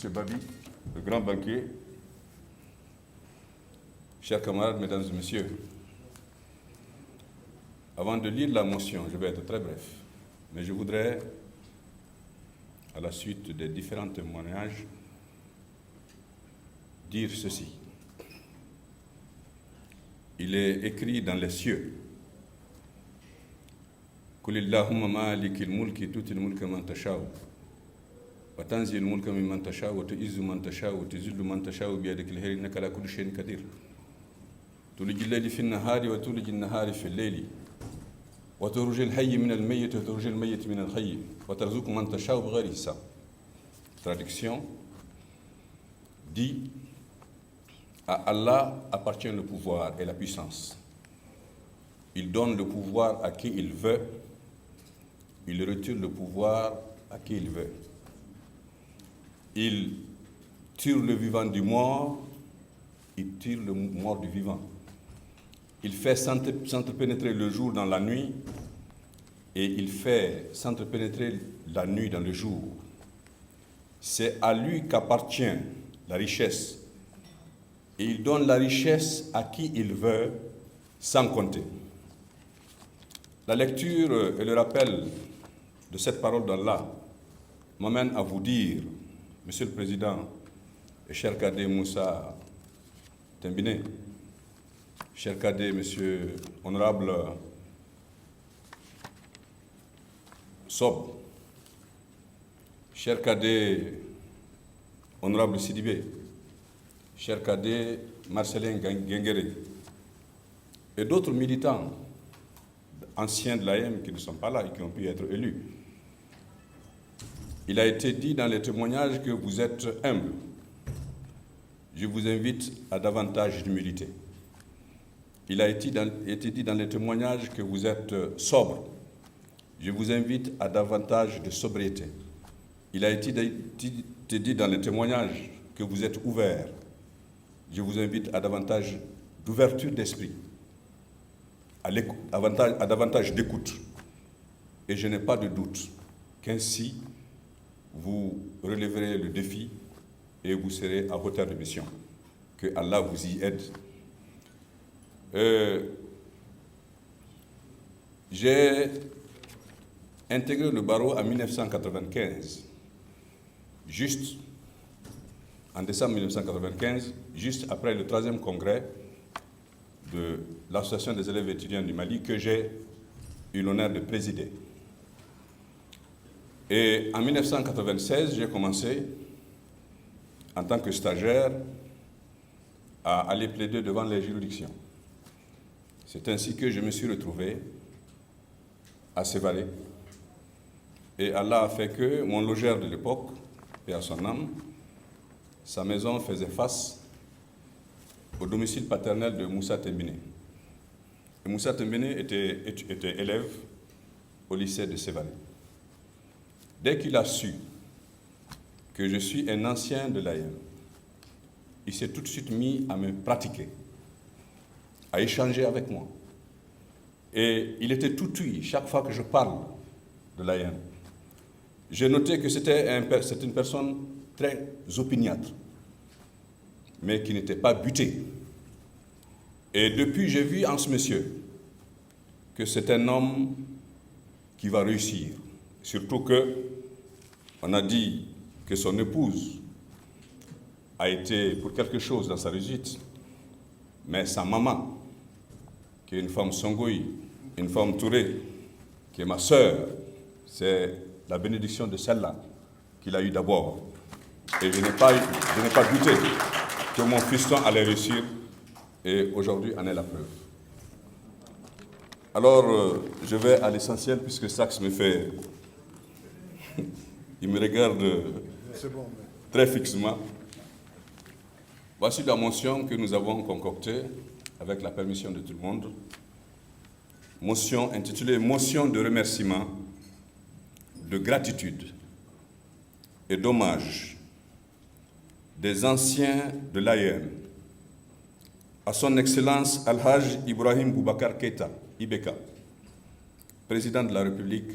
M. Babi, le grand banquier, chers camarades, mesdames et messieurs, avant de lire la motion, je vais être très bref, mais je voudrais, à la suite des différents témoignages, dire ceci. Il est écrit dans les cieux: قل اللهم مالك الملك تؤتي الملك من تشاء وتنزع الملك ممن تشاء وتعز من تشاء وتذل من تشاء بيدك الخير إنك على كل شيء قدير تولج الليل في النهار وتولج النهار في الليل وتخرج الحي من الميت وتخرج الميت من الحي وترزق من تشاء بغير حساب. Traduction dit: à Allah appartient le pouvoir et la puissance. Il donne le pouvoir à qui il veut, il retire le pouvoir à qui il veut. Il tire le vivant du mort, il tire le mort du vivant. Il fait s'entrepénétrer le jour dans la nuit et il fait s'entrepénétrer la nuit dans le jour. C'est à lui qu'appartient la richesse et il donne la richesse à qui il veut sans compter. La lecture et le rappel de cette parole d'Allah m'amène à vous dire, Monsieur le Président et cher cadet Moussa Tembine, cher cadet Monsieur Honorable Sob, cher cadet Honorable Sidibé, cher cadet Marcelin Guenguéré et d'autres militants anciens de l'AM qui ne sont pas là et qui ont pu être élus. Il a été dit dans les témoignages que vous êtes humble. Je vous invite à davantage d'humilité. Il a été dit dans les témoignages que vous êtes sobre. Je vous invite à davantage de sobriété. Il a été dit dans les témoignages que vous êtes ouvert. Je vous invite à davantage d'ouverture d'esprit, à davantage d'écoute. Et je n'ai pas de doute qu'ainsi, vous relèverez le défi et vous serez à hauteur de mission. Que Allah vous y aide. J'ai intégré le barreau en 1995, juste en décembre 1995, juste après le 3e congrès de l'Association des élèves étudiants du Mali que j'ai eu l'honneur de présider. Et en 1996, j'ai commencé, en tant que stagiaire, à aller plaider devant les juridictions. C'est ainsi que je me suis retrouvé à Sévalé. Et Allah a fait que mon logeur de l'époque, paix à son âme, sa maison faisait face au domicile paternel de Moussa Tembine. Et Moussa Tembine était élève au lycée de Sévalé. Dès qu'il a su que je suis un ancien de l'AM, il s'est tout de suite mis à me pratiquer, à échanger avec moi. Et il était tout ouïe chaque fois que je parle de l'AM. J'ai noté que c'est une personne très opiniâtre, mais qui n'était pas butée. Et depuis, j'ai vu en ce monsieur que c'est un homme qui va réussir. Surtout qu'on a dit que son épouse a été pour quelque chose dans sa réussite, mais sa maman, qui est une femme Songoï, une femme Touré, qui est ma sœur, c'est la bénédiction de celle-là qu'il a eue d'abord. Et je n'ai pas douté que mon fiston allait réussir, et aujourd'hui en est la preuve. Alors, je vais à l'essentiel, puisque Sax me fait... Il me regarde très fixement. Voici la motion que nous avons concoctée, avec la permission de tout le monde. Motion intitulée « Motion de remerciement, de gratitude et d'hommage des anciens de l'AEM à son Excellence Al-Hajj Ibrahim Boubacar Keïta, Ibeka, président de la République,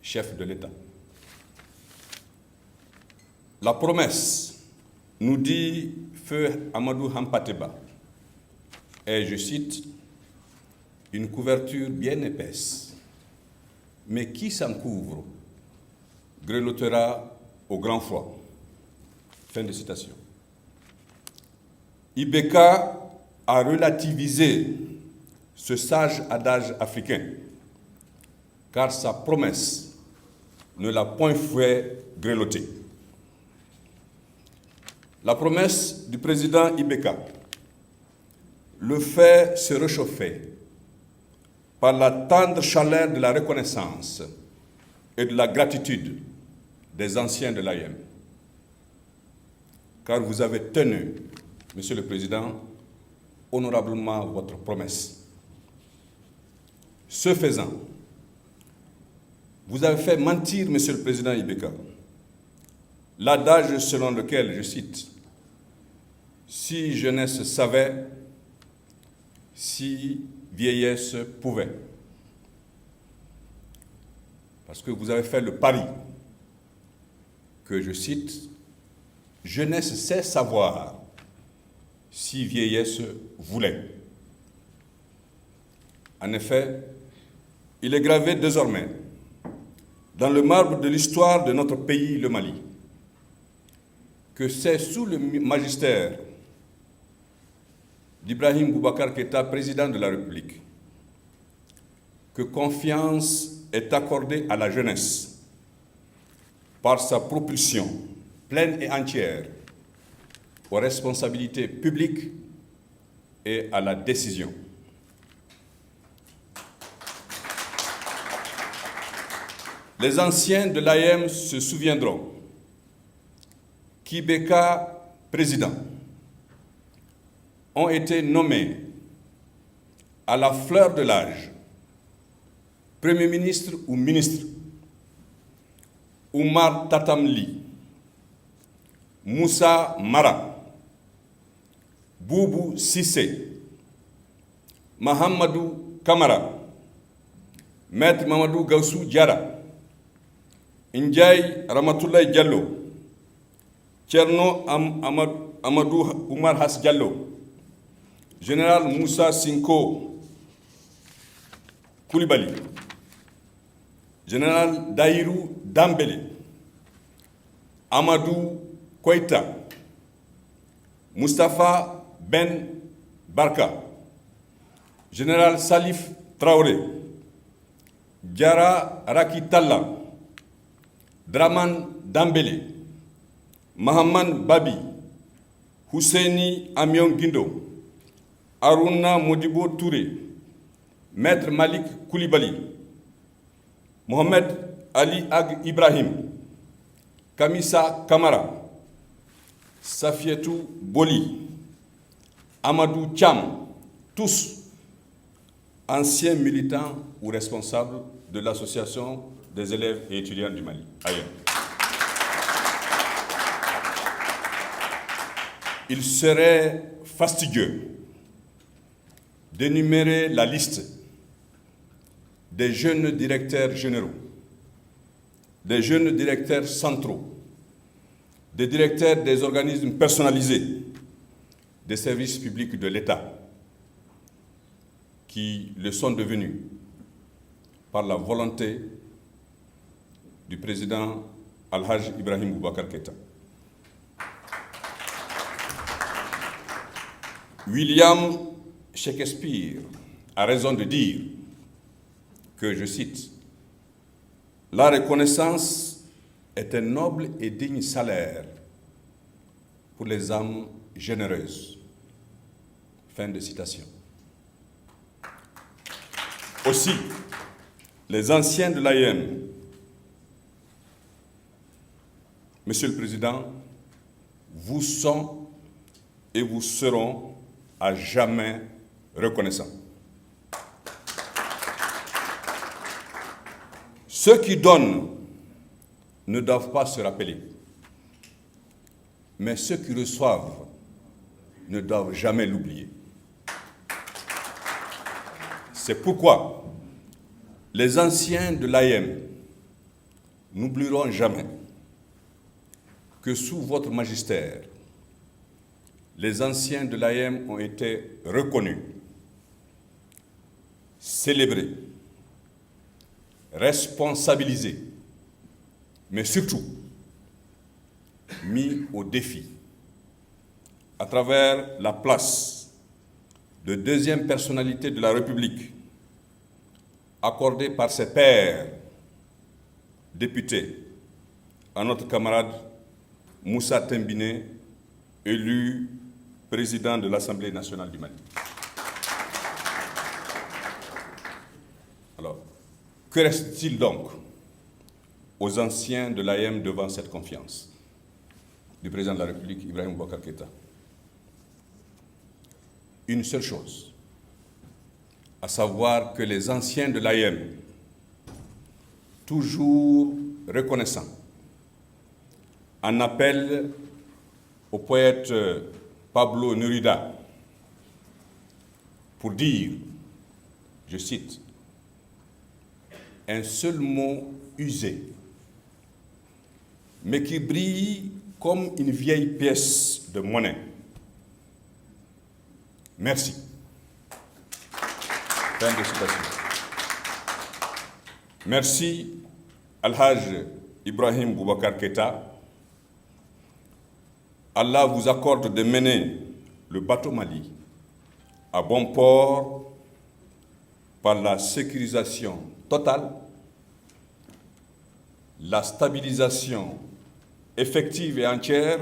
chef de l'État. La promesse nous dit Feu Amadou Hampateba, et je cite, une couverture bien épaisse, mais qui s'en couvre grelottera au grand froid. Fin de citation. Ibeka a relativisé ce sage adage africain, car sa promesse ne l'a point fait grelotter. La promesse du président Ibeka le fait se réchauffer par la tendre chaleur de la reconnaissance et de la gratitude des anciens de l'AIM. Car vous avez tenu, Monsieur le Président, honorablement votre promesse. Ce faisant, vous avez fait mentir, Monsieur le Président Ibeka, l'adage selon lequel, je cite, « Si jeunesse savait, si vieillesse pouvait ». Parce que vous avez fait le pari que, je cite, « Jeunesse sait savoir, si vieillesse voulait ». En effet, il est gravé désormais dans le marbre de l'histoire de notre pays, le Mali, que c'est sous le magistère d'Ibrahim Boubacar Keïta, président de la République, que confiance est accordée à la jeunesse par sa propulsion pleine et entière aux responsabilités publiques et à la décision. Les anciens de l'AIM se souviendront qu'Ibeka, président, ont été nommés à la fleur de l'âge, Premier ministre ou ministre, Oumar Tatamli, Moussa Mara, Boubou Sissé, Mahamadou Kamara, Maître Mamadou Gaussou Diara, Ndiaye Ramatoulaye Diallo, Tcherno Amadou Oumar Has Diallo, Général Moussa Sinko Koulibaly, Général Daïrou Dambélé, Amadou Koïta, Mustapha Ben Barka, Général Salif Traoré, Diara Rakitalla, Draman Dambélé, Mahaman Babi, Husseini Amion Guindo, Aruna Modibo Touré, Maître Malik Koulibaly, Mohamed Ali Ag Ibrahim, Kamisa Kamara, Safietou Boli, Amadou Cham, tous anciens militants ou responsables de l'association des élèves et étudiants du Mali. Ailleurs. Il serait fastidieux d'énumérer la liste des jeunes directeurs généraux, des jeunes directeurs centraux, des directeurs des organismes personnalisés, des services publics de l'État, qui le sont devenus par la volonté du président Al-Hajj Ibrahim Boubacar Keïta. William Shakespeare a raison de dire que, je cite, « La reconnaissance est un noble et digne salaire pour les âmes généreuses. » Fin de citation. Aussi, les anciens de l'AIM, Monsieur le Président, vous sont et vous seront à jamais reconnaissants. Ceux qui donnent ne doivent pas se rappeler, mais ceux qui reçoivent ne doivent jamais l'oublier. C'est pourquoi les anciens de l'AIM n'oublieront jamais que sous votre magistère, les anciens de l'AEM ont été reconnus, célébrés, responsabilisés, mais surtout mis au défi à travers la place de deuxième personnalité de la République accordée par ses pairs députés à notre camarade Moussa Tembine, élu président de l'Assemblée nationale du Mali. Alors, que reste-t-il donc aux anciens de l'AEM devant cette confiance du président de la République, Ibrahim Boubacar Keïta? Une seule chose, à savoir que les anciens de l'AEM, toujours reconnaissants, en appellent au poète Pablo Neruda pour dire, je cite, « un seul mot usé, mais qui brille comme une vieille pièce de monnaie. Merci. » Fin de citation. Merci, Al-Hajj Ibrahim Boubacar Keïta. Allah vous accorde de mener le bateau Mali à bon port par la sécurisation totale, la stabilisation effective et entière